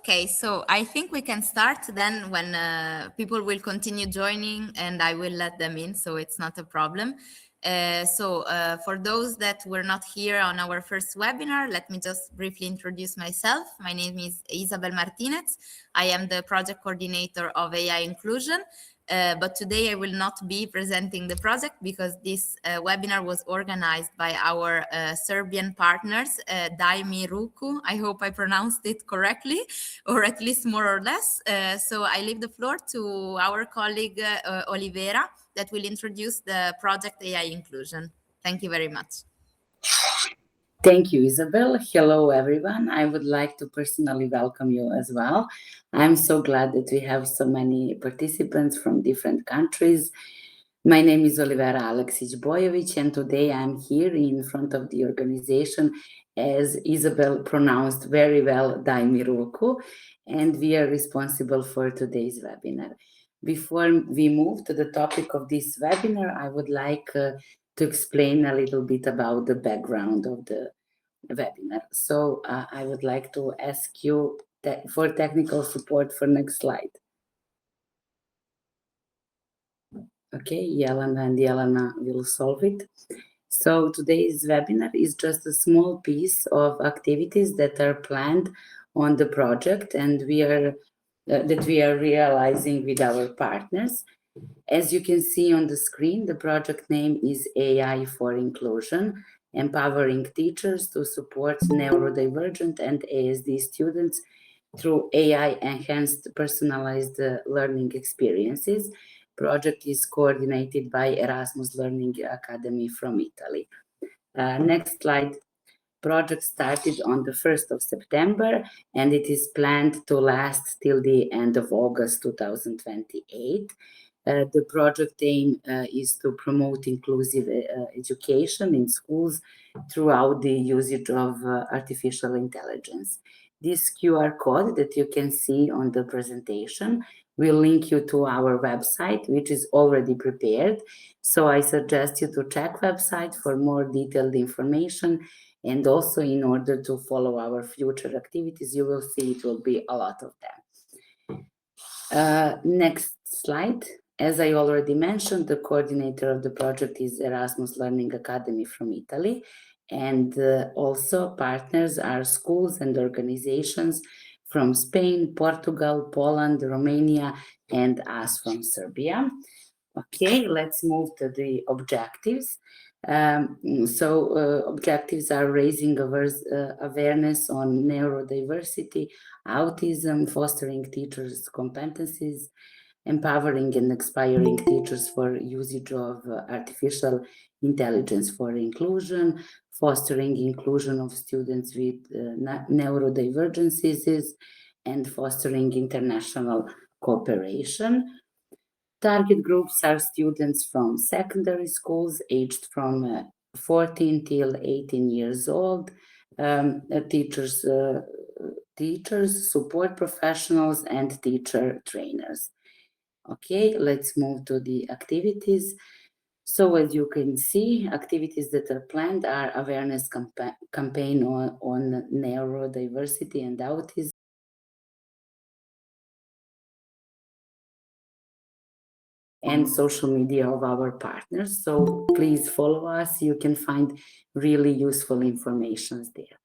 Okay, so I think we can start then when people will continue joining and I will let them in, so it's not a problem. For those that were not here on our first webinar, let me just briefly introduce myself. My name is Isabel Martinez. I am the project coordinator of AI inclusion. But today I will not be presenting the project because this webinar was organized by our Serbian partners, Daimi Ruku. I hope I pronounced it correctly, or at least more or less. So I leave the floor to our colleague Olivera that will introduce the project AI inclusion. Thank you very much. Thank you, Isabel. Hello, everyone. I would like to personally welcome you as well. I'm so glad that we have so many participants from different countries. My name is Olivera Aleksić-Bojović, and today I'm here in front of the organization, as Isabel pronounced very well, Daimiruku, and we are responsible for today's webinar. Before we move to the topic of this webinar, I would like to explain a little bit about the background of the webinar. So I would like to ask you for technical support for next slide. Okay, Jelena and Jelena will solve it. So today's webinar is just a small piece of activities that are planned on the project and that we are realizing with our partners. As you can see on the screen, the project name is AI for Inclusion, empowering teachers to support neurodivergent and ASD students through AI-enhanced personalized learning experiences. Project is coordinated by Erasmus Learning Academy from Italy. Next slide. Project started on the 1st of September and it is planned to last till the end of August 2028. The project aim is to promote inclusive education in schools throughout the usage of artificial intelligence. This QR code that you can see on the presentation will link you to our website, which is already prepared. So I suggest you to check website for more detailed information, and also in order to follow our future activities. You will see it will be a lot of them. Next slide. As I already mentioned, the coordinator of the project is Erasmus Learning Academy from Italy, and also partners are schools and organizations from Spain, Portugal, Poland, Romania, and us from Serbia. Okay, let's move to the objectives. Objectives are raising awareness on neurodiversity, autism, fostering teachers' competencies, empowering and inspiring teachers for usage of artificial intelligence for inclusion, fostering inclusion of students with neurodivergencies, and fostering international cooperation. Target groups are students from secondary schools aged from 14 till 18 years old, teachers, support professionals, and teacher trainers. Okay, let's move to the activities. So as you can see, activities that are planned are awareness campaign on neurodiversity and autism, and social media of our partners. So please follow us. You can find really useful information there.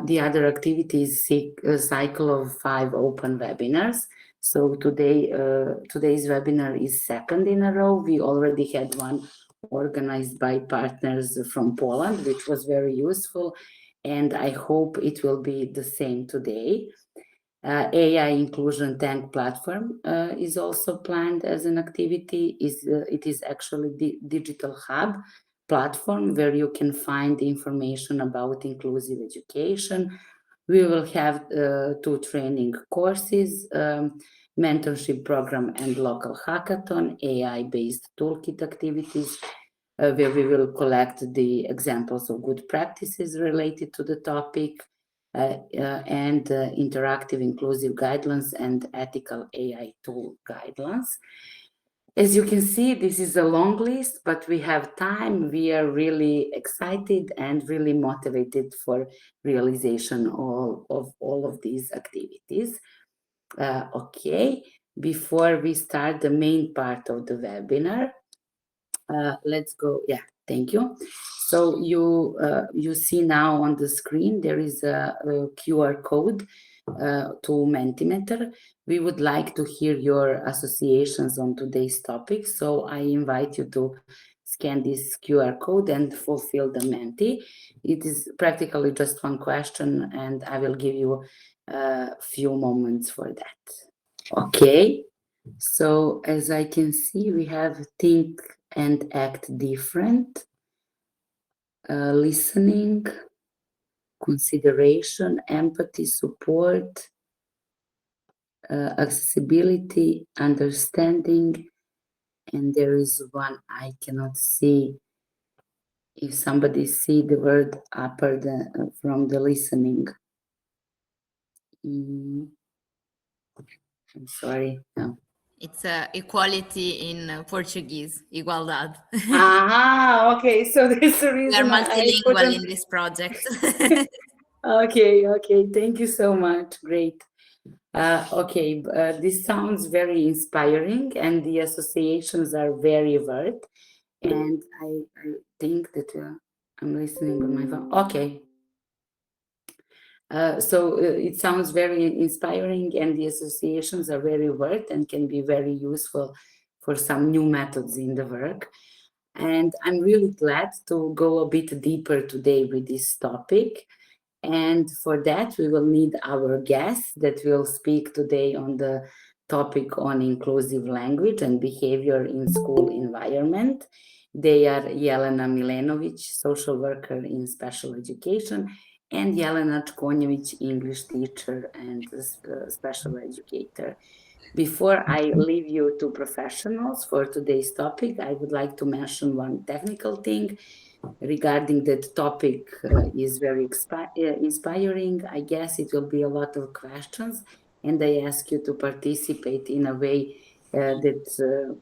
The other activity is a cycle of 5 open webinars. So today's webinar is second in a row. We already had one organized by partners from Poland, which was very useful. And I hope it will be the same today. AI inclusion tank platform is also planned as an activity. It is actually the digital hub platform where you can find information about inclusive education. We will have 2 training courses, mentorship program and local hackathon, AI-based toolkit activities, where we will collect the examples of good practices related to the topic, and interactive inclusive guidelines and ethical AI tool guidelines. As you can see, this is a long list, but we have time. We are really excited and really motivated for realization of all of these activities. Okay, before we start the main part of the webinar, let's go. Yeah, thank you. So you see now on the screen there is a QR code to Mentimeter. We would like to hear your associations on today's topic. So I invite you to scan this QR code and fulfill the Menti. It is practically just one question, and I will give you a few moments for that. Okay. So as I can see, we have think and act different, listening, consideration, empathy, support, accessibility, understanding, and there is one I cannot see. If somebody see the word upper from the listening. I'm sorry. No. It's equality in Portuguese, igualdade. Ah, okay. So there's a We reason are I multilingual couldn't. in this project. Okay. Thank you so much. Great. Okay, this sounds very inspiring, and the associations are very vivid. And I think that I'm listening on my phone. Okay. So it sounds very inspiring, and the associations are very vivid and can be very useful for some new methods in the work. And I'm really glad to go a bit deeper today with this topic. And for that, we will need our guests that will speak today on the topic on inclusive language and behavior in school environment. They are Jelena Milenovic, social worker in special education, and Jelena Tkonjevic, English teacher and special educator. Before I leave you to professionals for today's topic, I would like to mention one technical thing regarding that topic is very inspiring. I guess it will be a lot of questions, and I ask you to participate in a way that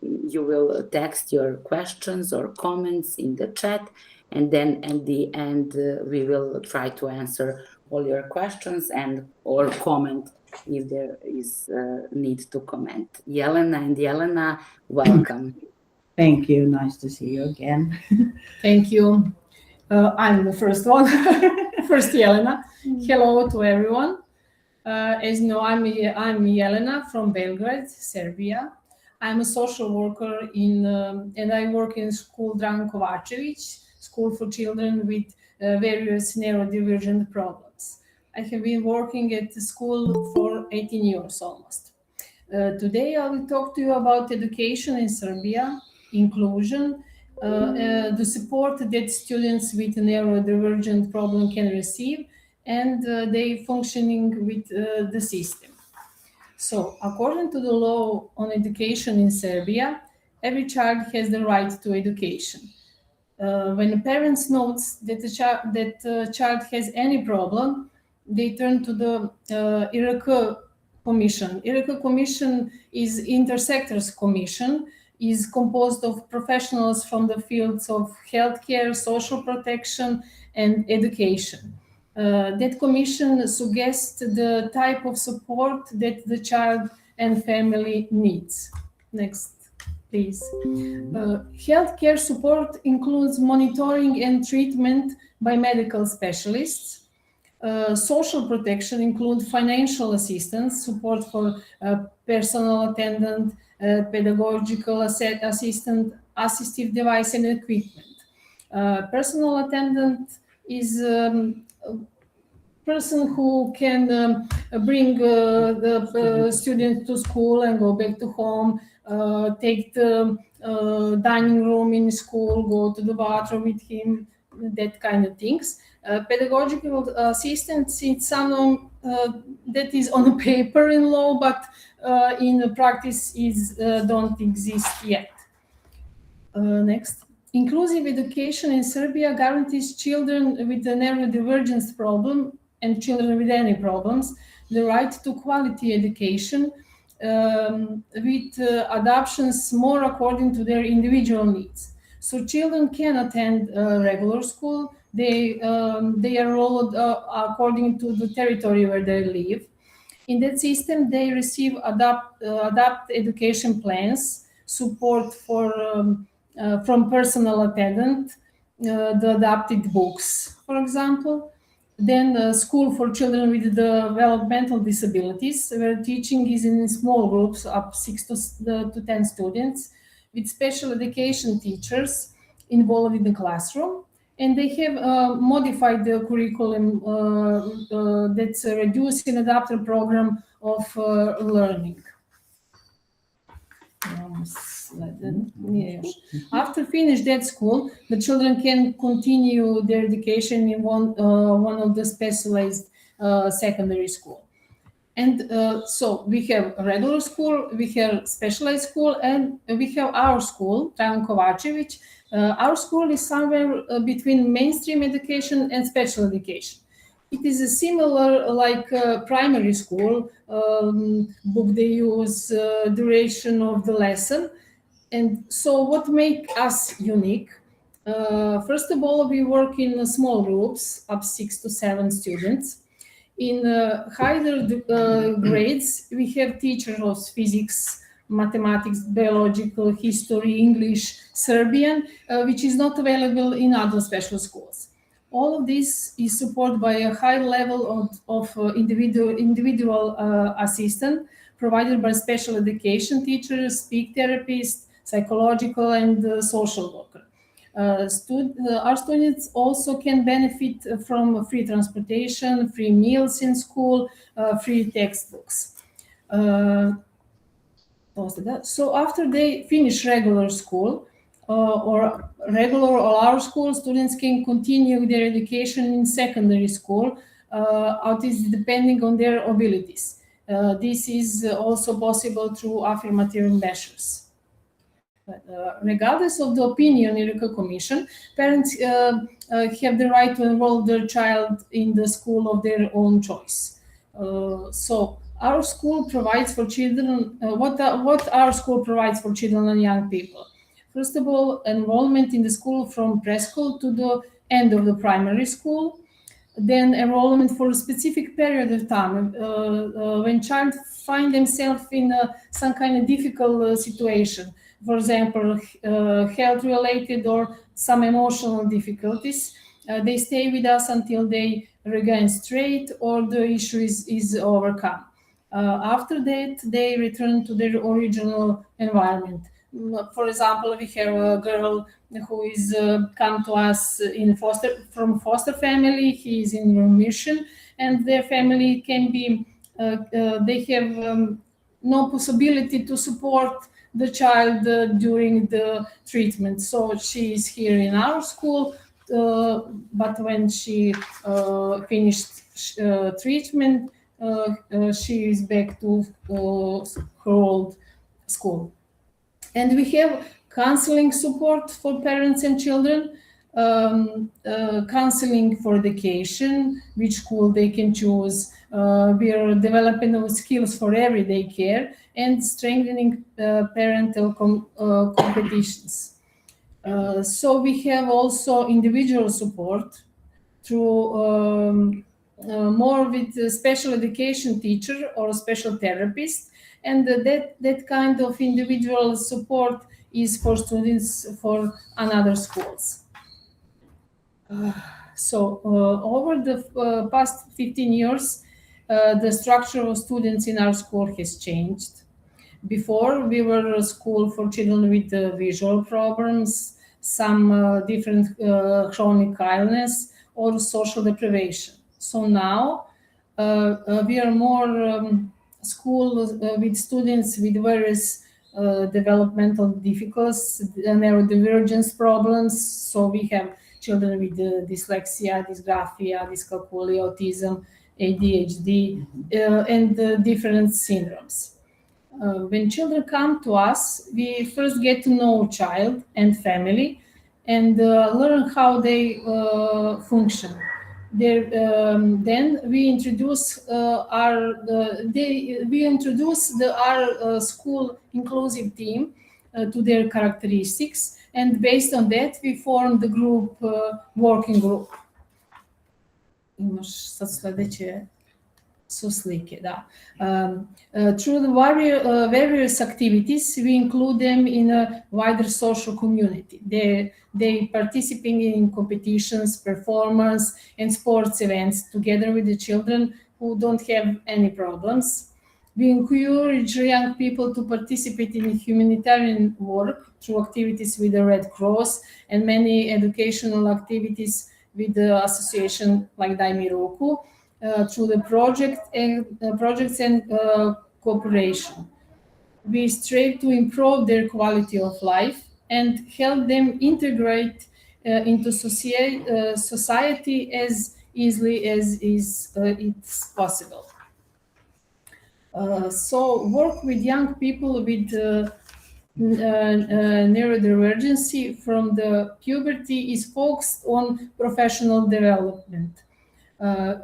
you will text your questions or comments in the chat, and then at the end we will try to answer all your questions and or comment if there is need to comment. Jelena, welcome. Thank you. Nice to see you again. Thank you. I'm the first one. First, Jelena. Hello to everyone. As you know, I'm Jelena from Belgrade, Serbia. I'm a social worker and I work in school Dran Kovacevic, school for children with various neurodivergent problems. I have been working at the school for 18 years almost. Today I will talk to you about education in Serbia, inclusion, the support that students with neurodivergent problem can receive, and their functioning with the system. So, according to the law on education in Serbia, every child has the right to education. When a parent notes that the child has any problem, they turn to the IRK Commission. IRK Commission is intersectors commission, is composed of professionals from the fields of healthcare, social protection, and education. That commission suggests the type of support that the child and family needs. Next, please. Healthcare support includes monitoring and treatment by medical specialists. Social protection includes financial assistance, support for personal attendant, pedagogical assistant, assistive device and equipment. Personal attendant is person who can bring the student to school and go back to home, take the dining room in school, go to the bathroom with him, that kind of things. Pedagogical assistance, it's someone that is on paper in law, but in practice don't exist yet. Next. Inclusive education in Serbia guarantees children with a neurodivergence problem and children with any problems the right to quality education with adaptations more according to their individual needs. So children can attend regular school. They are enrolled according to the territory where they live. In that system, they receive adapt education plans, support from personal attendant, the adapted books, for example. Then school for children with developmental disabilities, where teaching is in small groups up 6 to 10 students, with special education teachers involved in the classroom. And they have modified the curriculum that's a reduced and adapted program of learning. After finish that school, the children can continue their education in one of the specialized secondary school. And so we have a regular school, we have specialized school, and we have our school, Traian Kovacevic. Our school is somewhere between mainstream education and special education. It is a similar like primary school, book they use, duration of the lesson. And so what makes us unique? First of all, we work in small groups, up 6 to 7 students. In higher grades, we have teachers of physics, mathematics, biological, history, English, Serbian, which is not available in other special schools. All of this is supported by a high level of individual assistance provided by special education teachers, speech therapists, psychological and social worker. Our students also can benefit from free transportation, free meals in school, free textbooks. So after they finish regular school or our school, students can continue their education in secondary school, depending on their abilities. This is also possible through affirmative measures. Regardless of the opinion in the commission, parents have the right to enroll their child in the school of their own choice. So our school provides for children, what our school provides for children and young people. First of all, enrollment in the school from preschool to the end of the primary school. Then enrollment for a specific period of time. When child find themselves in some kind of difficult situation, for example, health-related or some emotional difficulties, they stay with us until they regain straight or the issue is overcome. After that, they return to their original environment. For example, we have a girl who is come to us from foster family. He is in remission, and their family can be. They have no possibility to support the child during the treatment. So she is here in our school, but when she finished treatment, she is back to her old school. And we have counseling support for parents and children, counseling for education, which school they can choose. We are developing skills for everyday care and strengthening parental competitions. So we have also individual support through more with a special education teacher or a special therapist, and that kind of individual support is for students for another schools. So over the past 15 years, the structure of students in our school has changed. Before, we were a school for children with visual problems, some different chronic illness or social deprivation. So now we are more school with students with various developmental difficulties, neurodivergence problems. So we have children with dyslexia, dysgraphia, dyscalculia, autism, ADHD, and different syndromes. When children come to us, we first get to know child and family and learn how they function. Then we introduce our school inclusive team to their characteristics, and based on that we form the group working group. Imaš sad sledeće su slike, da. Through the various activities, we include them in a wider social community. They participating in competitions, performance, and sports events together with the children who don't have any problems. We encourage young people to participate in humanitarian work through activities with the Red Cross and many educational activities with the association like Daj mi ruku, through the projects and cooperation. We strive to improve their quality of life and help them integrate into society as easily as it's possible. So work with young people with neurodivergency from the puberty is focused on professional development. I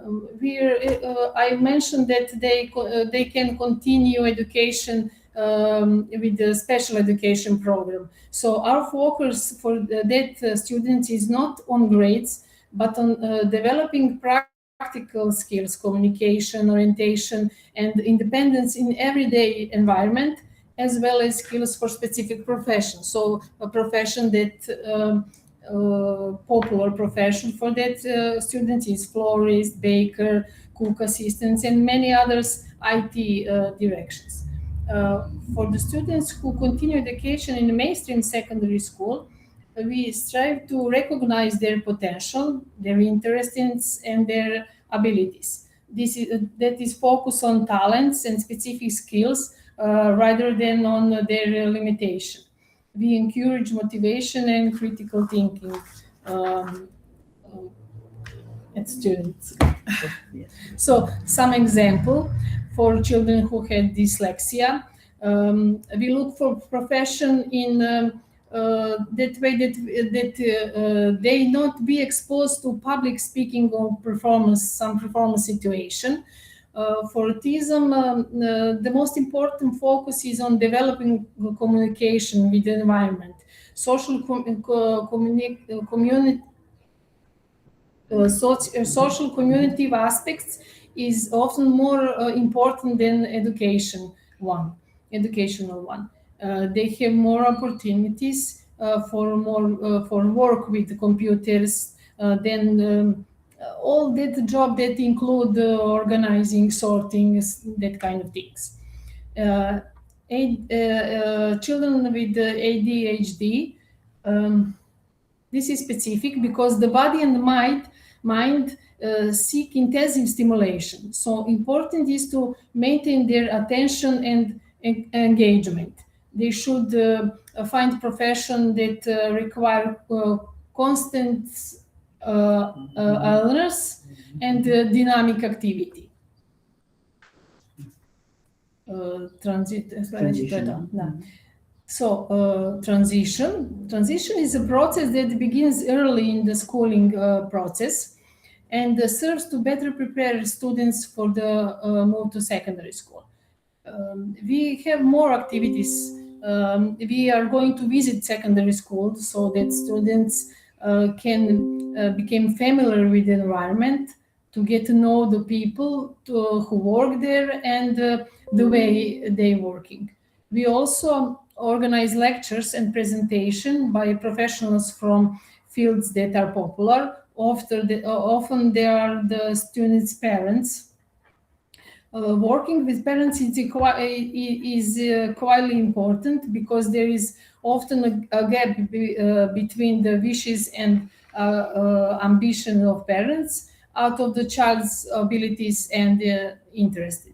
mentioned that they can continue education with the special education program. So our focus for that students is not on grades, but on developing practical skills, communication, orientation, and independence in everyday environment, as well as skills for specific professions. So a profession that popular profession for that student is florist, baker, cook assistants, and many others IT directions. For the students who continue education in the mainstream secondary school, we strive to recognize their potential, their interests, and their abilities. That is focused on talents and specific skills rather than on their limitation. We encourage motivation and critical thinking at students. So some example for children who had dyslexia. We look for profession in that way that they not be exposed to public speaking or some performance situation. For autism, the most important focus is on developing communication with the environment. Social community aspects is often more important than educational one. They have more opportunities for work with computers than all that job that include organizing, sorting, that kind of things. Children with ADHD, this is specific because the body and the mind seek intensive stimulation. So important is to maintain their attention and engagement. They should find profession that require constant awareness and dynamic activity. Transition. Transition is a process that begins early in the schooling process and serves to better prepare students for the move to secondary school. We have more activities. We are going to visit secondary schools so that students can become familiar with the environment, to get to know the people who work there and the way they're working. We also organize lectures and presentation by professionals from fields that are popular. Often they are the students' parents. Working with parents is quite important because there is often a gap between the wishes and ambition of parents out of the child's abilities and interests.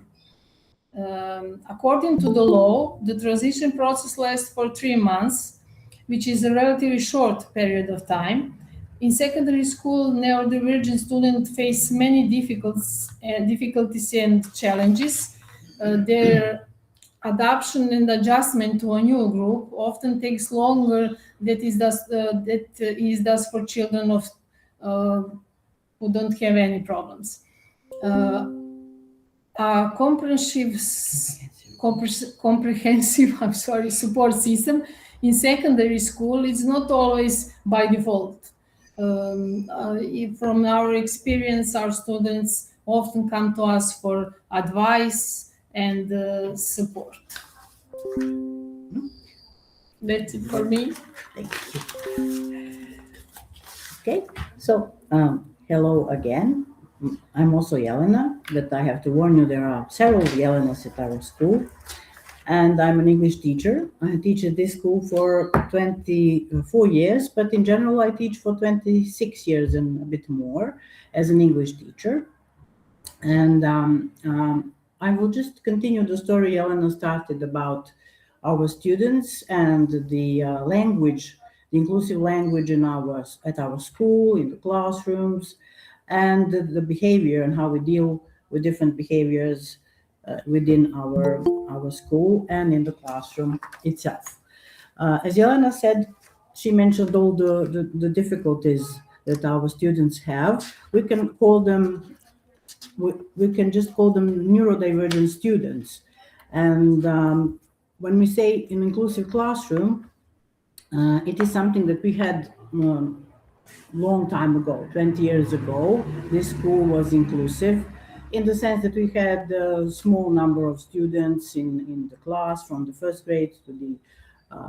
According to the law, the transition process lasts for 3 months, which is a relatively short period of time. In secondary school, neurodivergent students face many difficulties and challenges. Their adaptation and adjustment to a new group often takes longer than is thus for children of who don't have any problems. A comprehensive support system in secondary school is not always by default. From our experience, our students often come to us for advice and support. That's it for me. Thank you. Okay, so hello again. I'm also Jelena, but I have to warn you, there are several Jelenas at our school. And I'm an English teacher. I teach at this school for 24 years, but in general, I teach for 26 years and a bit more as an English teacher. And I will just continue the story Jelena started about our students and the language, the inclusive language at our school, in the classrooms, and the behavior and how we deal with different behaviors within our school and in the classroom itself. As Jelena said, she mentioned all the difficulties that our students have. We can call them, we can just call them neurodivergent students. And when we say an inclusive classroom, it is something that we had long time ago, 20 years ago. This school was inclusive in the sense that we had a small number of students in the class from the first grade to the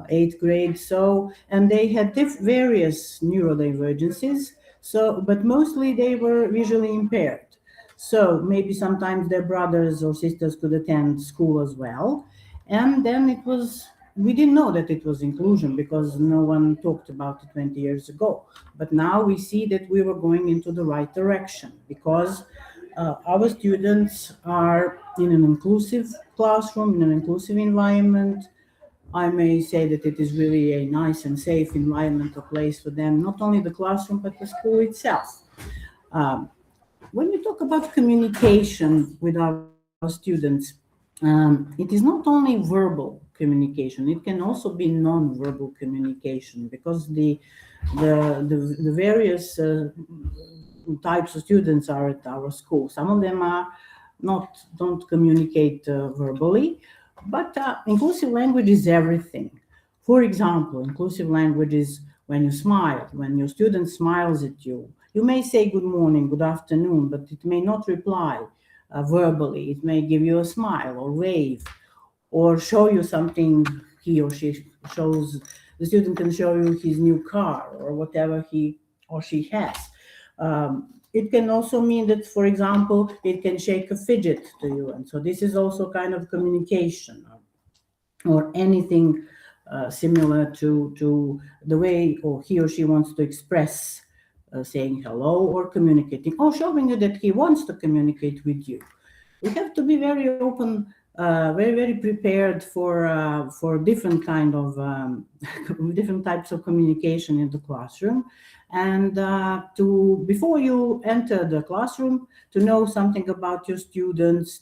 eighth grade. So, and they had various neurodivergencies. So, but mostly they were visually impaired. So maybe sometimes their brothers or sisters could attend school as well. And then it was, we didn't know that it was inclusion because no one talked about it 20 years ago. But now we see that we were going into the right direction because our students are in an inclusive classroom, in an inclusive environment. I may say that it is really a nice and safe environment, a place for them, not only the classroom, but the school itself. When we talk about communication with our students, it is not only verbal communication, it can also be non-verbal communication because the various types of students are at our school. Some of them don't communicate verbally, but inclusive language is everything. For example, inclusive language is when you smile, when your student smiles at you. You may say good morning, good afternoon, but it may not reply verbally. It may give you a smile or wave or show you something he or she shows. The student can show you his new car or whatever he or she has. It can also mean that, for example, it can shake a fidget to you. And so this is also kind of communication or anything similar to the way or he or she wants to express saying hello or communicating or showing you that he wants to communicate with you. We have to be very open, very, very prepared for different kind of different types of communication in the classroom. And before you enter the classroom, to know something about your students,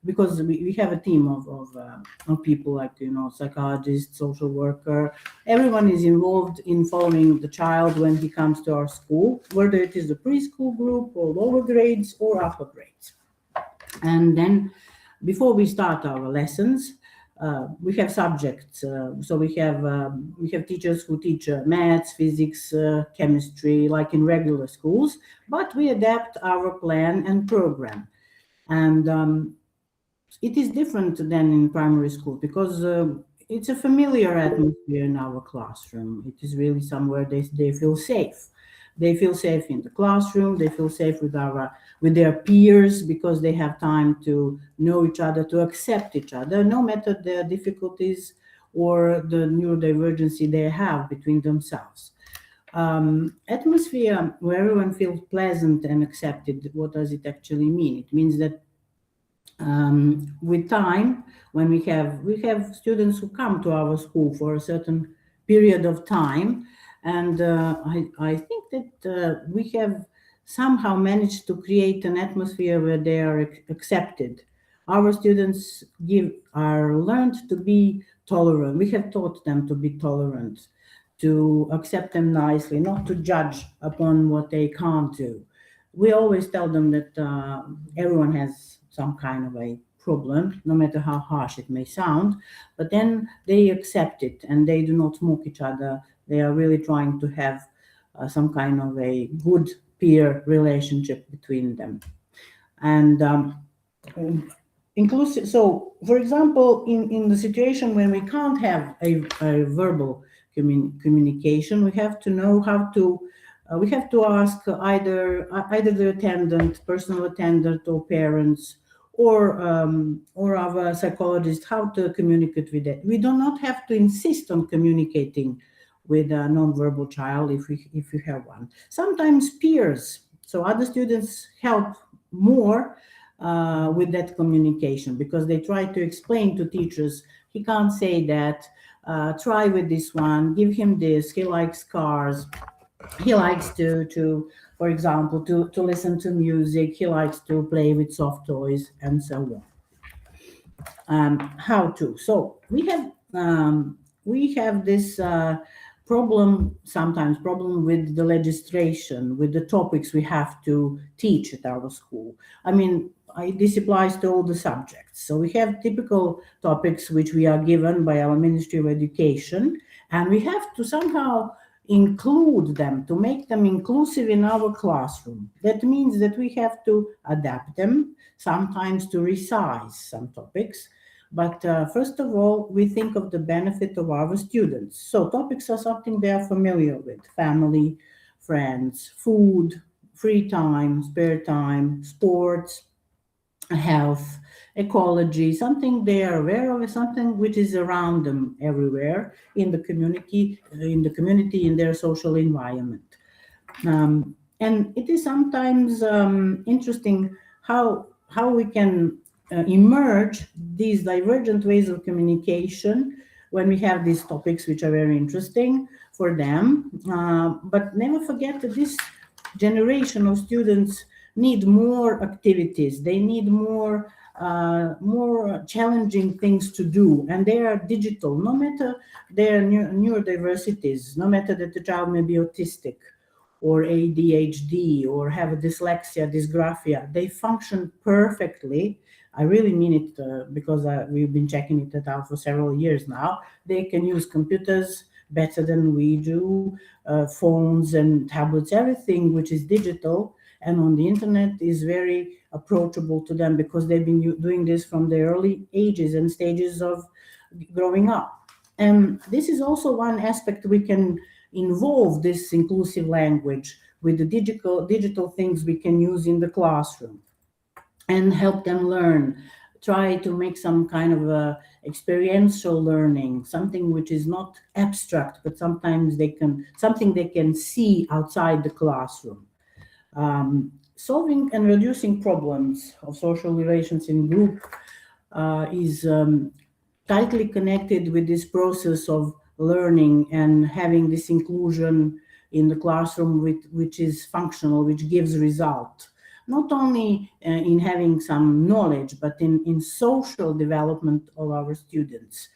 because we have a team of people like, psychologist, social worker. Everyone is involved in following the child when he comes to our school, whether it is a preschool group or lower grades or upper grades. And then before we start our lessons, we have subjects. So we have teachers who teach maths, physics, chemistry, like in regular schools, but we adapt our plan and program. And it is different than in primary school because it's a familiar atmosphere in our classroom. It is really somewhere they feel safe. They feel safe in the classroom. They feel safe with their peers because they have time to know each other, to accept each other, no matter the difficulties or the neurodivergency they have between themselves. Atmosphere where everyone feels pleasant and accepted. What does it actually mean? It means that with time, when we have students who come to our school for a certain period of time, and I think that we have somehow managed to create an atmosphere where they are accepted. Our students are learned to be tolerant. We have taught them to be tolerant, to accept them nicely, not to judge upon what they can't do. we always tell them that everyone has some kind of a problem, no matter how harsh it may sound, but then they accept it and they do not mock each other. They are really trying to have some kind of a good peer relationship between them. And inclusive, so for example, in the situation when we can't have a verbal communication, we have to know how to we have to ask either the attendant, personal attendant, or parents, or our psychologist how to communicate with it. We do not have to insist on communicating with a non-verbal child if we have one. Sometimes peers, so other students, help more with that communication, because they try to explain to teachers, he can't say that, try with this one, give him this, he likes cars, he likes to for example, to listen to music, he likes to play with soft toys, and so on. How to? So we have this sometimes problem with the legislation, with the topics we have to teach at our school. I mean, this applies to all the subjects. So we have typical topics which we are given by our Ministry of Education, and we have to somehow include them, to make them inclusive in our classroom. That means that we have to adapt them, sometimes to resize some topics. But first of all, we think of the benefit of our students. So topics are something they are familiar with: family, friends, food, free time, spare time, sports, health, ecology, something they are aware of, something which is around them everywhere in the community, in their social environment. And it is sometimes interesting how we can emerge these divergent ways of communication when we have these topics which are very interesting for them. But never forget that this generation of students need more activities. They need more challenging things to do, and they are digital. No matter their neurodiversities, no matter that the child may be autistic or ADHD or have a dyslexia, dysgraphia, they function perfectly. I really mean it because we've been checking it out for several years now. They can use computers better than we do, phones and tablets, everything which is digital and on the internet is very approachable to them, because they've been doing this from the early ages and stages of growing up. And this is also one aspect we can involve this inclusive language with the digital things we can use in the classroom and help them learn. Try to make some kind of a experiential learning, something which is not abstract, but sometimes something they can see outside the classroom. Solving and reducing problems of social relations in group is tightly connected with this process of learning and having this inclusion in the classroom, which is functional, which gives result. Not only in having some knowledge, but in social development of our students.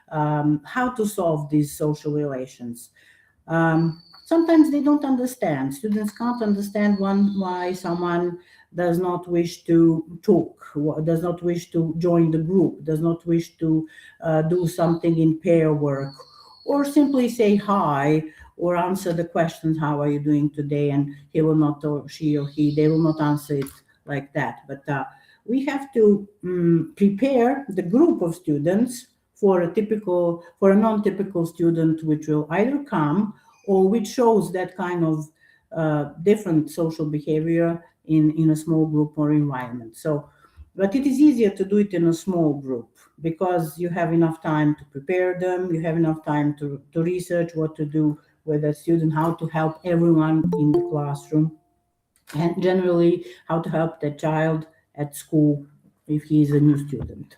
How to solve these social relations? Sometimes they don't understand. Students can't understand why someone does not wish to talk, does not wish to join the group, does not wish to do something in pair work, or simply say hi, or answer the questions, how are you doing today? And he will not, or she or he, they will not answer it like that. But we have to prepare the group of students for a non-typical student, which will either come or which shows that kind of different social behavior in a small group or environment. So, but it is easier to do it in a small group because you have enough time to prepare them, you have enough time to research what to do with a student, how to help everyone in the classroom, and generally how to help the child at school if he is a new student.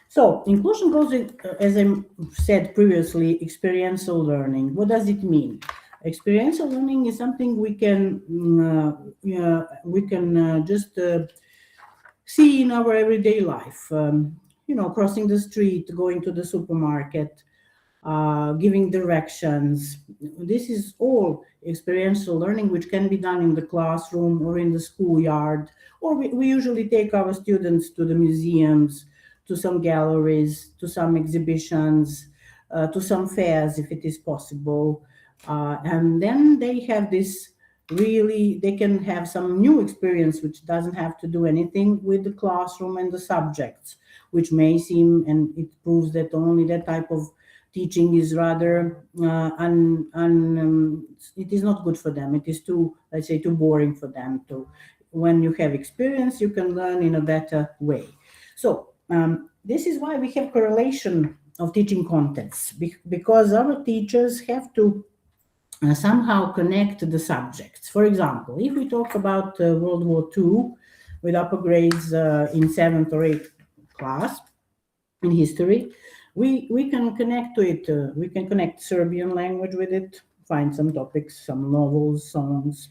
So inclusion goes, as I said previously, experiential learning. What does it mean? Experiential learning is something we can just see in our everyday life. Crossing the street, going to the supermarket, giving directions. This is all experiential learning, which can be done in the classroom or in the schoolyard, or we usually take our students to the museums, to some galleries, to some exhibitions, to some fairs if it is possible. And then they have this really, they can have some new experience which doesn't have to do anything with the classroom and the subjects, which may seem, and it proves that only that type of teaching is rather it is not good for them. It is too, let's say, too boring for them. To when you have experience, you can learn in a better way. So this is why we have correlation of teaching contents, because our teachers have to somehow connect the subjects. For example, if we talk about World War II with upper grades in 7th or 8th class in history, we can connect to it. We can connect Serbian language with it, find some topics, some novels, songs,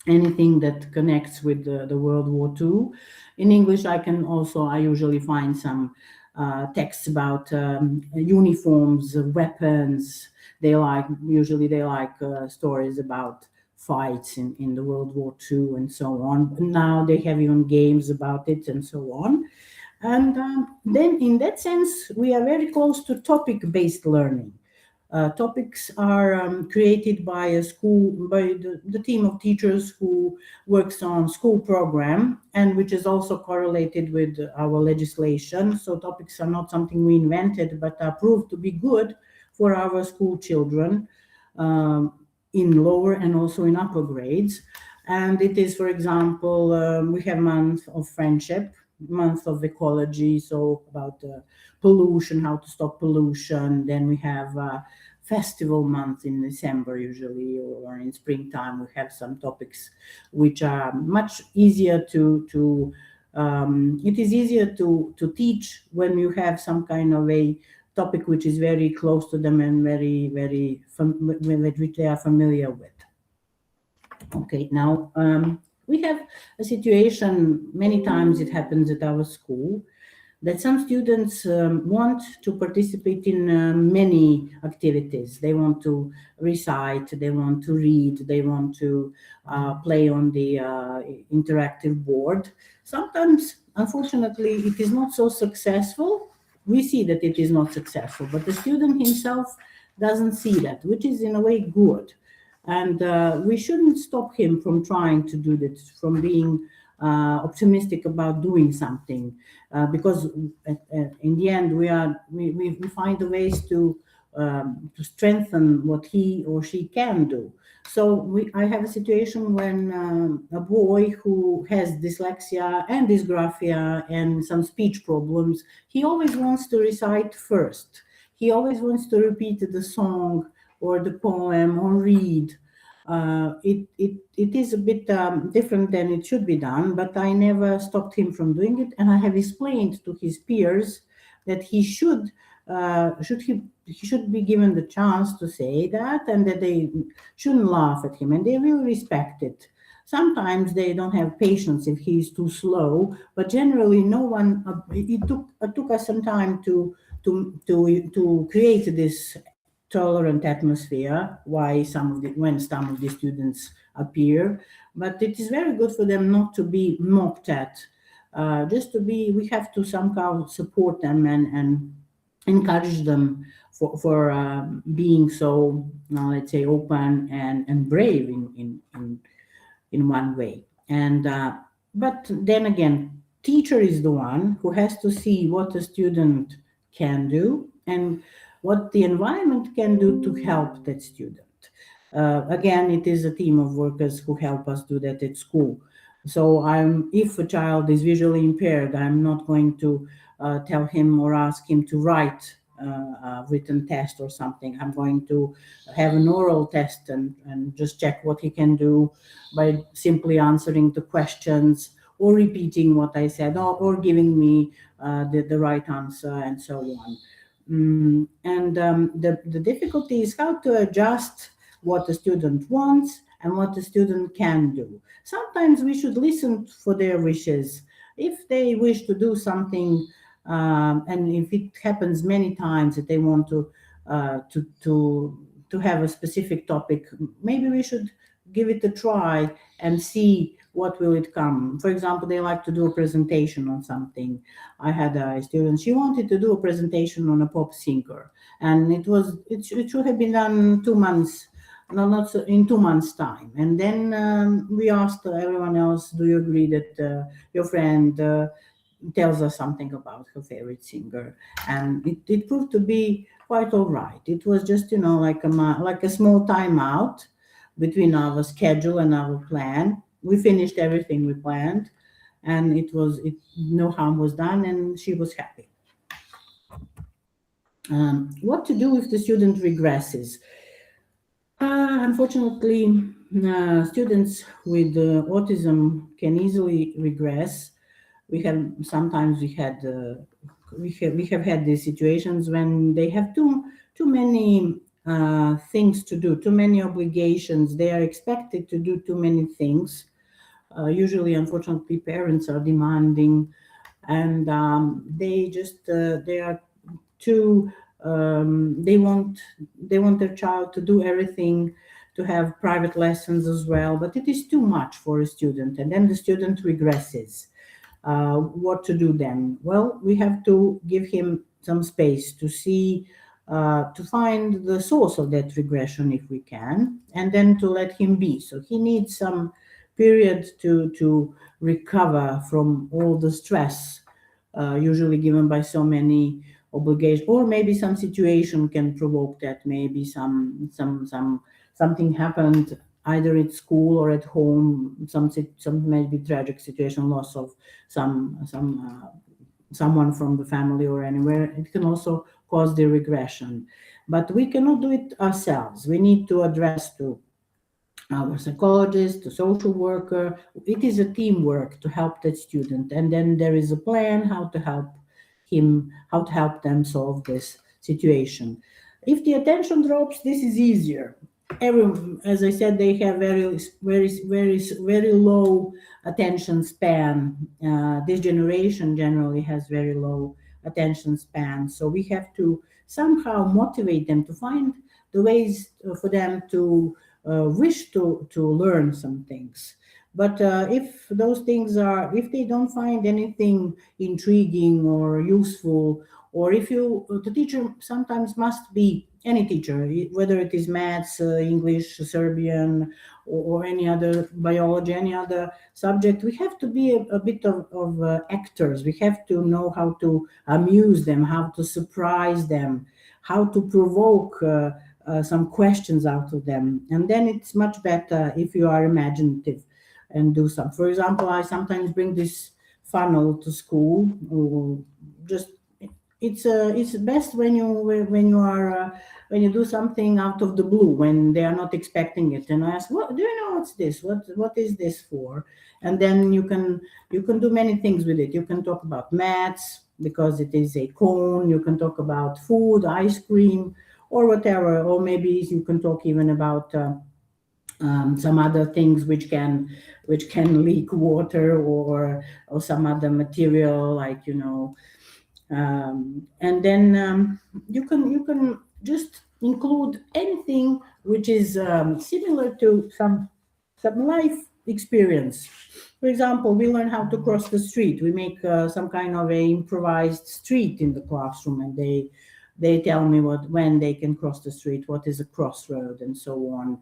anything that connects with the World War II. In English, I usually find some texts about uniforms, weapons. Usually they like stories about fights in the World War II and so on. Now they have even games about it and so on. And then in that sense, we are very close to topic-based learning. Topics are created by the team of teachers who works on school program, and which is also correlated with our legislation. So topics are not something we invented, but are proved to be good for our school children in lower and also in upper grades. And it is, for example, we have month of friendship, month of ecology, so about pollution, how to stop pollution. Then we have festival month in December usually, or in springtime we have some topics which are much easier to it is easier to teach when you have some kind of a topic which is very close to them and which they are familiar with. Okay, now we have a situation, many times it happens at our school, that some students want to participate in many activities. They want to recite, they want to read, they want to play on the interactive board. Sometimes, unfortunately, it is not so successful. We see that it is not successful, but the student himself doesn't see that, which is in a way good. And we shouldn't stop him from trying to do that, from being optimistic about doing something, because in the end we find the ways to strengthen what he or she can do. So I have a situation when a boy who has dyslexia and dysgraphia and some speech problems, he always wants to recite first. He always wants to repeat the song or the poem or read. It is a bit different than it should be done, but I never stopped him from doing it, and I have explained to his peers that he should be given the chance to say that, and that they shouldn't laugh at him, and they will respect it. Sometimes they don't have patience if he is too slow, but generally no one. It took us some time to create this tolerant atmosphere when some of the students appear, but it is very good for them not to be mocked at, we have to somehow support them and encourage them for being so, let's say, open and brave in one way. And but then again, teacher is the one who has to see what a student can do and what the environment can do to help that student. Again, it is a team of workers who help us do that at school. So if a child is visually impaired, I'm not going to tell him or ask him to write a written test or something. I'm going to have an oral test and just check what he can do by simply answering the questions or repeating what I said, or giving me the right answer, and so on. The difficulty is how to adjust what the student wants and what the student can do. Sometimes we should listen for their wishes. If they wish to do something, and if it happens many times that they want to to have a specific topic. Maybe we should give it a try and see what will it come. For example, they like to do a presentation on something. I had a student, she wanted to do a presentation on a pop singer, and it should have been done 2 months, no, not so, in 2 months time. And then we asked everyone else, do you agree that your friend tells us something about her favorite singer? And it proved to be quite all right. It was just, like a small timeout between our schedule and our plan. We finished everything we planned, and no harm was done, and she was happy. What to do if the student regresses? Unfortunately, students with autism can easily regress. We have had these situations when they have too many things to do, too many obligations. They are expected to do too many things. Usually, unfortunately, parents are demanding, and they are too. They want their child to do everything, to have private lessons as well, but it is too much for a student, and then the student regresses. What to do then? Well, we have to give him some space to see, to find the source of that regression if we can, and then to let him be. So he needs some period to recover from all the stress, usually given by so many obligations, or maybe some situation can provoke that. Maybe something happened either at school or at home, some maybe tragic situation, loss of someone from the family or anywhere. It can also cause the regression, but we cannot do it ourselves. We need to address to our psychologist, the social worker. It is a teamwork to help that student, and then there is a plan how to help them solve this situation. If the attention drops, this is easier. As I said, they have very low attention span. This generation generally has very low attention span, so we have to somehow motivate them to find the ways for them to wish to learn some things. But if those things if they don't find anything intriguing or useful, or the teacher sometimes must be any teacher, whether it is maths, English, Serbian, or any other, biology, any other subject, we have to be a bit of actors. We have to know how to amuse them, how to surprise them, how to provoke some questions out of them. And then it's much better if you are imaginative and do some. For example, I sometimes bring this funnel to school. It's best when you do something out of the blue, when they are not expecting it, and I ask, "What do you know? What's this? What is this for?" And then you can do many things with it. You can talk about maths because it is a cone. You can talk about food, ice cream, or whatever. Or maybe you can talk even about some other things which can leak water, or some other material, like and then you can just include anything which is similar to some life experience. For example, we learn how to cross the street. We make some kind of a improvised street in the classroom, and they tell me when they can cross the street, what is a crossroad, and so on.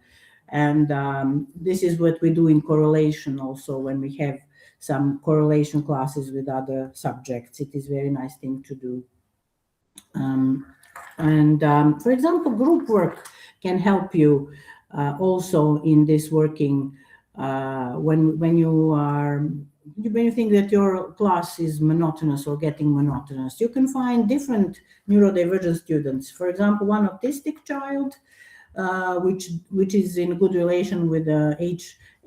And this is what we do in correlation also, when we have some correlation classes with other subjects. It is a very nice thing to do. For example, group work can help you also in this working when you think that your class is monotonous or getting monotonous. You can find different neurodivergent students. For example, one autistic child, which is in good relation with a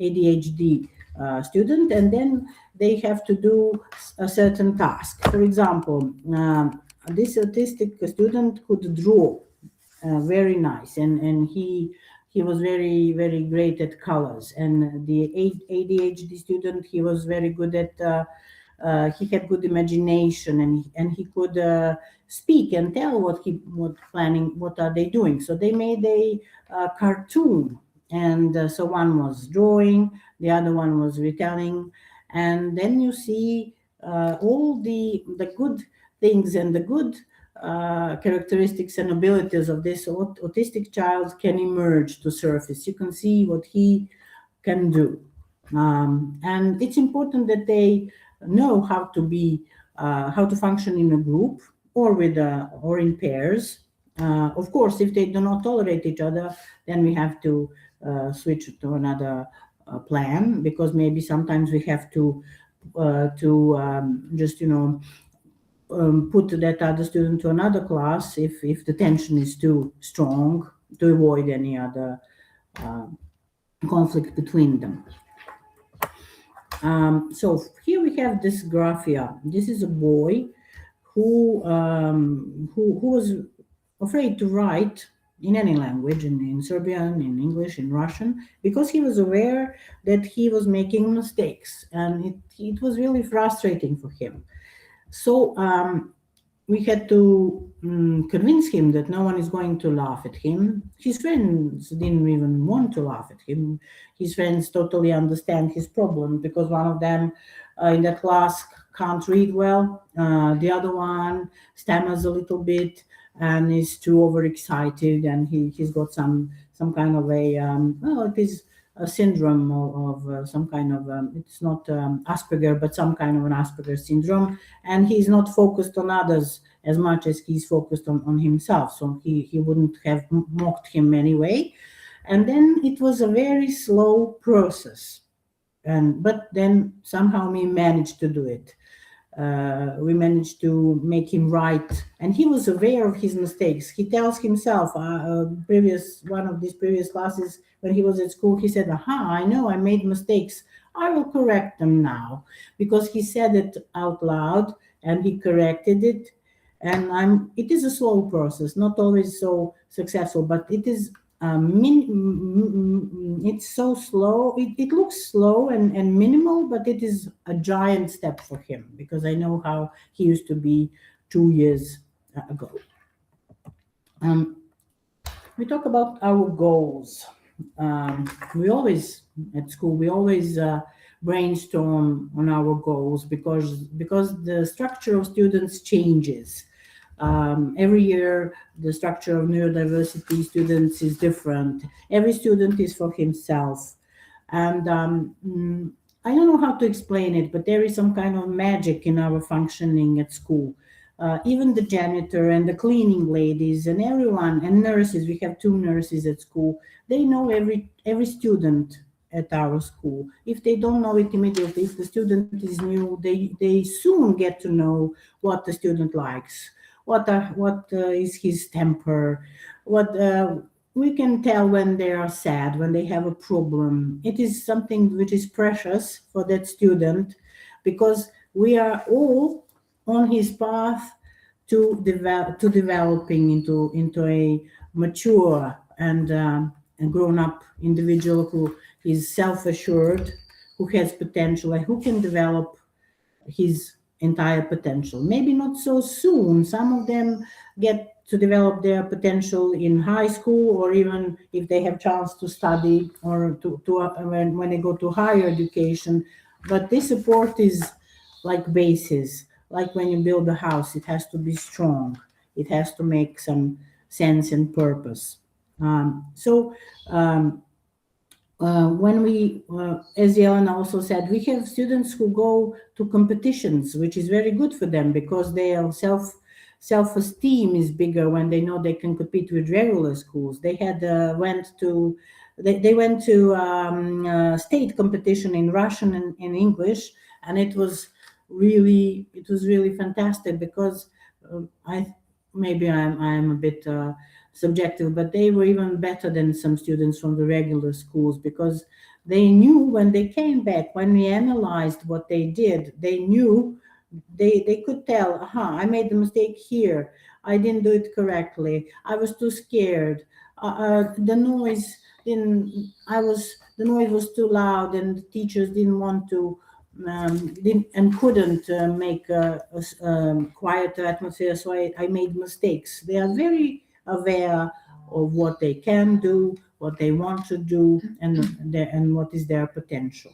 ADHD student, and then they have to do a certain task. For example, this autistic student could draw very nice, and he was very, very great at colors. And the ADHD student, he was very good at he had good imagination, and he could speak and tell what are they doing. So they made a cartoon, and so one was drawing, the other one was retelling, and then you see all the good things and the good characteristics and abilities of this autistic child can emerge to surface. You can see what he can do, and it's important that they know how to function in a group or or in pairs. Of course, if they do not tolerate each other, then we have to switch to another plan, because maybe sometimes we have to just put that other student to another class if the tension is too strong, to avoid any other conflict between them. So here we have this graph here. This is a boy who was afraid to write in any language, in Serbian, in English, in Russian, because he was aware that he was making mistakes, and it was really frustrating for him. So we had to convince him that no one is going to laugh at him. His friends didn't even want to laugh at him. His friends totally understand his problem, because one of them in that class can't read well. The other one stammers a little bit and is too overexcited, and he's got some kind of it is a syndrome of some kind of, it's not Asperger, but some kind of an Asperger syndrome, and he's not focused on others as much as he's focused on himself, so he wouldn't have mocked him anyway. And then it was a very slow process, but then somehow we managed to do it. We managed to make him write, and he was aware of his mistakes. He tells himself, one of these previous classes when he was at school, he said, I know I made mistakes, I will correct them now, because he said it out loud and he corrected it. And it is a slow process, not always so successful, but it is it's so slow. It looks slow and minimal, but it is a giant step for him, because I know how he used to be 2 years ago. We talk about our goals. We always at school brainstorm on our goals, because the structure of students changes. Every year, the structure of neurodiversity students is different. Every student is for himself. And I don't know how to explain it, but there is some kind of magic in our functioning at school. Even the janitor and the cleaning ladies and everyone, and nurses, we have 2 nurses at school, they know every student at our school. If they don't know it immediately, if the student is new, they soon get to know what the student likes. What is his temper? We can tell when they are sad, when they have a problem. It is something which is precious for that student, because we are all on his path to developing into a mature and grown-up individual who is self-assured, who has potential, and who can develop his entire potential. Maybe not so soon. Some of them get to develop their potential in high school, or even if they have chance to study, or when they go to higher education. But this support is like basis, like when you build a house, it has to be strong. It has to make some sense and purpose. When we, as Jelena also said, we have students who go to competitions, which is very good for them, because their self-esteem is bigger when they know they can compete with regular schools. They went to state competition in Russian and in English, and it was really fantastic, because I'm a bit subjective, but they were even better than some students from the regular schools, because they knew when they came back, when we analyzed what they did, they knew, they could tell, I made the mistake here, I didn't do it correctly, I was too scared, the noise was too loud, and the teachers didn't want to and couldn't make a quiet atmosphere, so I made mistakes. They are very aware of what they can do, what they want to do, and what is their potential.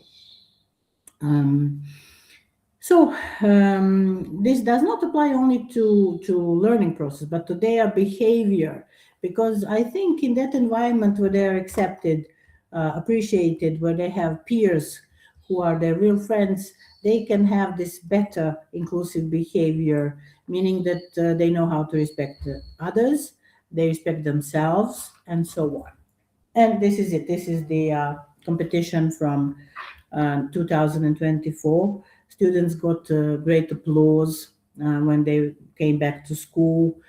This does not apply only to learning process, but to their behavior, because I think in that environment where they're accepted, appreciated, where they have peers who are their real friends, they can have this better inclusive behavior, meaning that they know how to respect others, they respect themselves, and so on. And this is it. This is the competition from 2024. Students got great applause when they came back to school.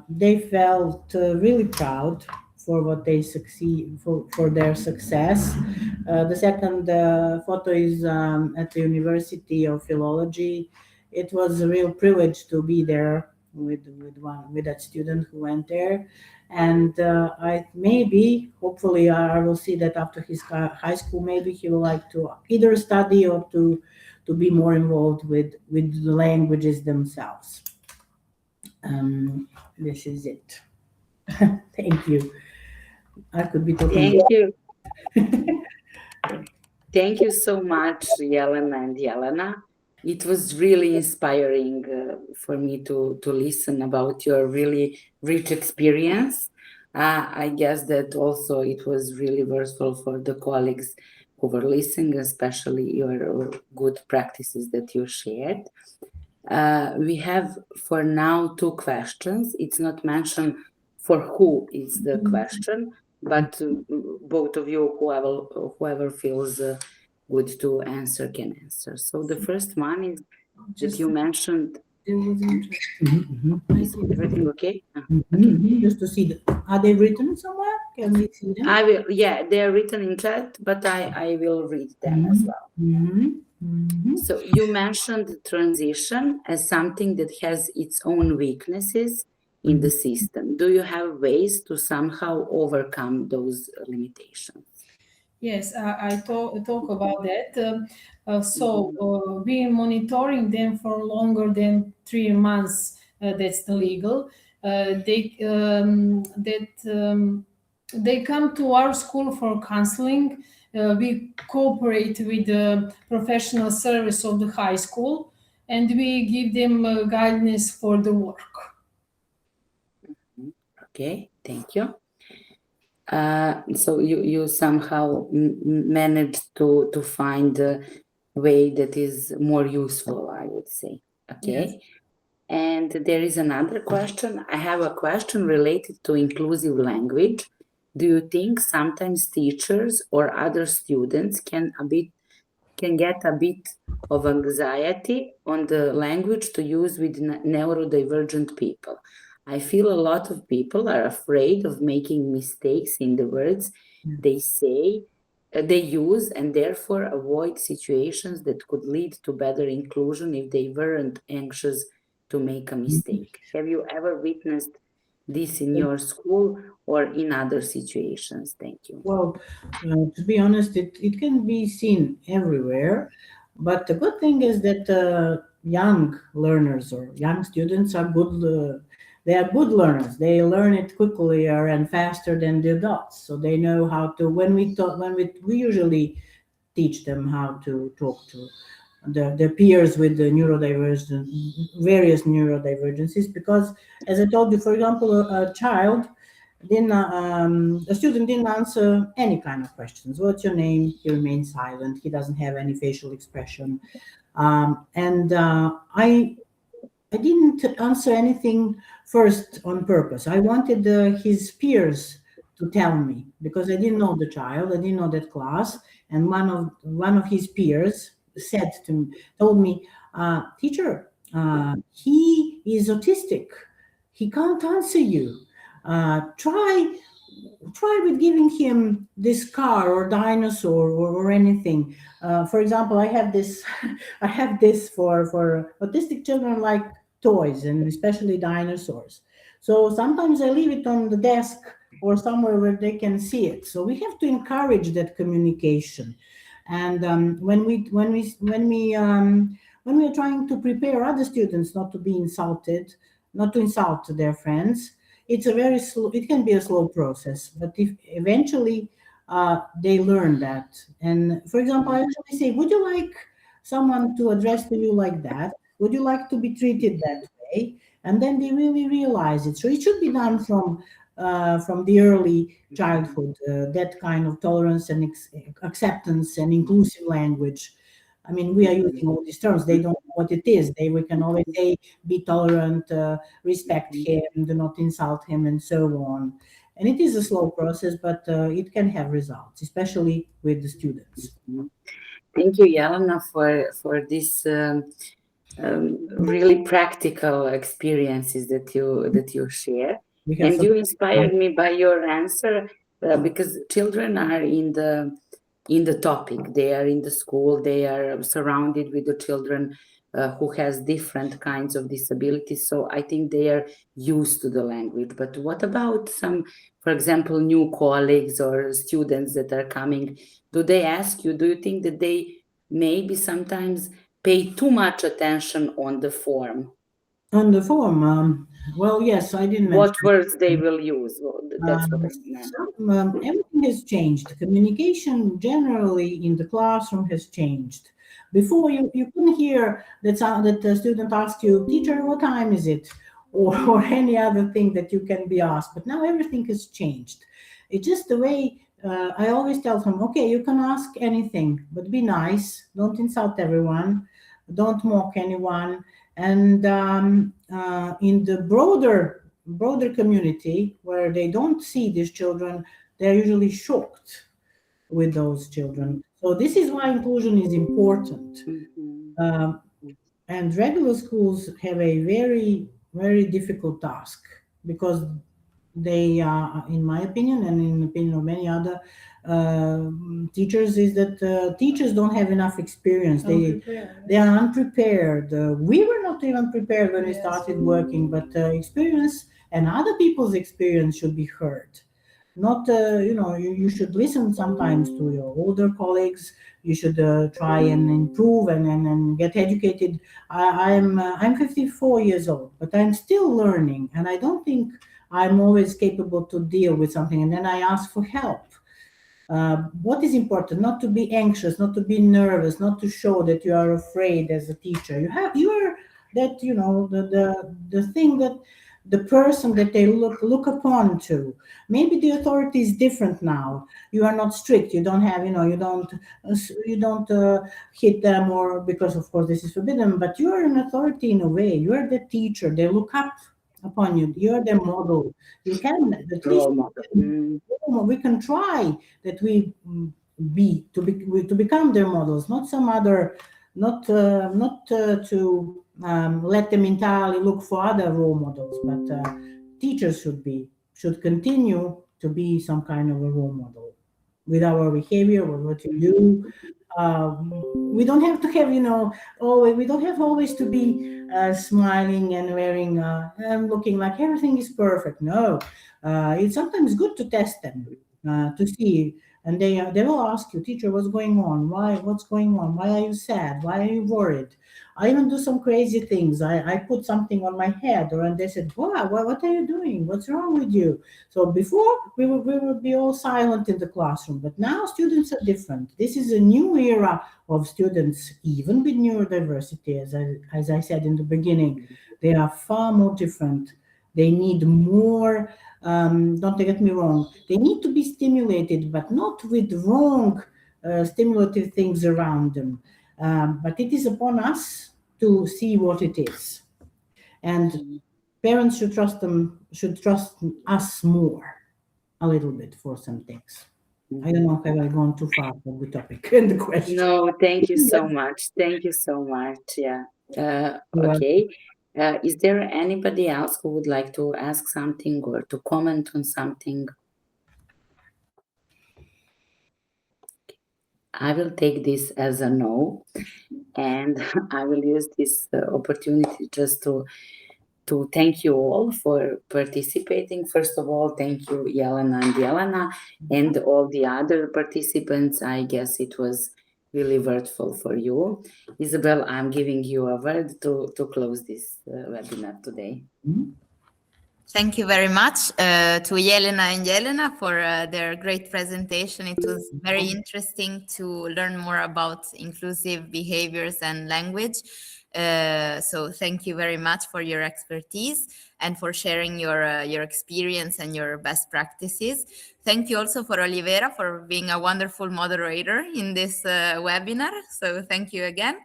They felt really proud for what they succeed for their success. The second photo is at the University of Philology. It was a real privilege to be there with that student who went there. And hopefully, I will see that after his high school, maybe he will like to either study or to be more involved with the languages themselves. This is it. Thank you. I could be talking. Thank you. Thank you so much, Jelena and Jelena. It was really inspiring for me to listen about your really rich experience. I guess that also it was really versatile for the colleagues who were listening, especially your good practices that you shared. We have for now 2 questions. It's not mentioned for who is the question, but both of you, whoever feels good to answer can answer. So the first one is that you mentioned. Is everything okay? Okay. Just to see are they written somewhere? Can we see them? I will. Yeah, they are written in chat, but I will read them as well. So you mentioned transition as something that has its own weaknesses in the system. Do you have ways to somehow overcome those limitations? Yes, I talk about that. We monitoring them for longer than 3 months. That's the legal. They come to our school for counseling. We cooperate with the professional service of the high school, and we give them guidance for the work. Okay, thank you. So you somehow managed to find a way that is more useful, I would say. Okay. Yes. And there is another question. I have a question related to inclusive language. Do you think sometimes teachers or other students can get a bit of anxiety on the language to use with neurodivergent people? I feel a lot of people are afraid of making mistakes in the words they say, they use, and therefore avoid situations that could lead to better inclusion if they weren't anxious to make a mistake. Have you ever witnessed this in your school or in other situations? Thank you. Well, to be honest, it can be seen everywhere. But the good thing is that young learners or young students are good. They are good learners. They learn it quickly and faster than the adults. So they know how to. When we usually teach them how to talk to their peers with the neurodivergent, various neurodivergencies. Because, as I told you, for example, a student didn't answer any kind of questions. What's your name? He remains silent. He doesn't have any facial expression. I didn't answer anything first on purpose. I wanted his peers to tell me, because I didn't know the child, I didn't know that class, and one of his peers told me, teacher, he is autistic. He can't answer you. Try with giving him this car or dinosaur or anything. For example, I have this for autistic children, like toys, and especially dinosaurs. So sometimes I leave it on the desk or somewhere where they can see it. So we have to encourage that communication. And when we are trying to prepare other students not to be insulted, not to insult their friends, it's a very slow. It can be a slow process, but if eventually they learn that. And for example, I usually say, "Would you like someone to address to you like that? Would you like to be treated that way?" And then they really realize it. So it should be done from the early childhood, that kind of tolerance and acceptance and inclusive language. I mean, we are using all these terms. They don't know what it is. We can always say, be tolerant, respect him, do not insult him, and so on. And it is a slow process, but it can have results, especially with the students. Thank you, Jelena, for this really practical experiences that you share. And you inspired me by your answer, because children are in the topic. They are in the school. They are surrounded with the children who has different kinds of disabilities. So I think they are used to the language. But what about some, for example, new colleagues or students that are coming? Do they ask you, do you think that they maybe sometimes pay too much attention on the form? On the form, well, yes, I didn't mention. What words they will use? Well, that's what I meant. Everything has changed. Communication generally in the classroom has changed. Before, you couldn't hear that the student asked you, "Teacher, what time is it?" or any other thing that you can be asked. But now everything has changed. It's just the way I always tell them, okay, you can ask anything, but be nice. Don't insult everyone. Don't mock anyone. And in the broader community where they don't see these children, they're usually shocked with those children. So this is why inclusion is important. And regular schools have a very, very difficult task, because they are, in my opinion, and in the opinion of many other teachers, is that teachers don't have enough experience. They are unprepared. We were not even prepared when we started working, but experience and other people's experience should be heard. Not, you should listen sometimes to your older colleagues. You should try and improve and get educated. I'm 54 years old, but I'm still learning, and I don't think I'm always capable to deal with something. And then I ask for help. What is important? Not to be anxious, not to be nervous, not to show that you are afraid as a teacher. You are that, the thing that the person that they look upon to. Maybe the authority is different now. You are not strict. You don't have, you don't hit them, or because of course this is forbidden. But you are an authority in a way. You are the teacher. They look up upon you. You are their model. You can at least we can try that we to become their models, not some other, not to let them entirely look for other role models, but teachers should continue to be some kind of a role model with our behavior, with what you do. We don't have to have, we don't have always to be smiling and wearing and looking like everything is perfect. No, it's sometimes good to test them to see. And they will ask you, "Teacher, what's going on? What's going on? Why are you sad? Why are you worried?" I even do some crazy things. I put something on my head, and they said, "Wow, what are you doing? What's wrong with you?" So before we would be all silent in the classroom, but now students are different. This is a new era of students, even with neurodiversity, as I said in the beginning. They are far more different. They need more. Don't get me wrong. They need to be stimulated, but not with wrong stimulative things around them. But it is upon us to see what it is, and parents should trust us more, a little bit, for some things. I don't know if I've gone too far from the topic and the question. No, thank you so much. Thank you so much. Yeah. Okay. Is there anybody else who would like to ask something or to comment on something? I will take this as a no, and I will use this opportunity just to thank you all for participating. First of all, thank you, Jelena and Jelena, and all the other participants. I guess it was really virtual for you. Isabel, I'm giving you a word to close this webinar today. Thank you very much to Jelena and Jelena for their great presentation. It was very interesting to learn more about inclusive behaviors and language. So thank you very much for your expertise and for sharing your experience and your best practices. Thank you also for Olivera for being a wonderful moderator in this webinar. So thank you again.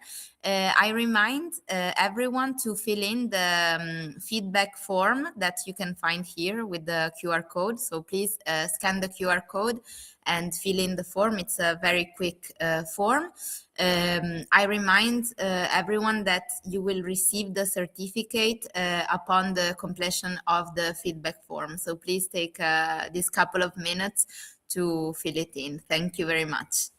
I remind everyone to fill in the feedback form that you can find here with the QR code. So please scan the QR code and fill in the form. It's a very quick form. I remind everyone that you will receive the certificate upon the completion of the feedback form. So please take this couple of minutes to fill it in. Thank you very much.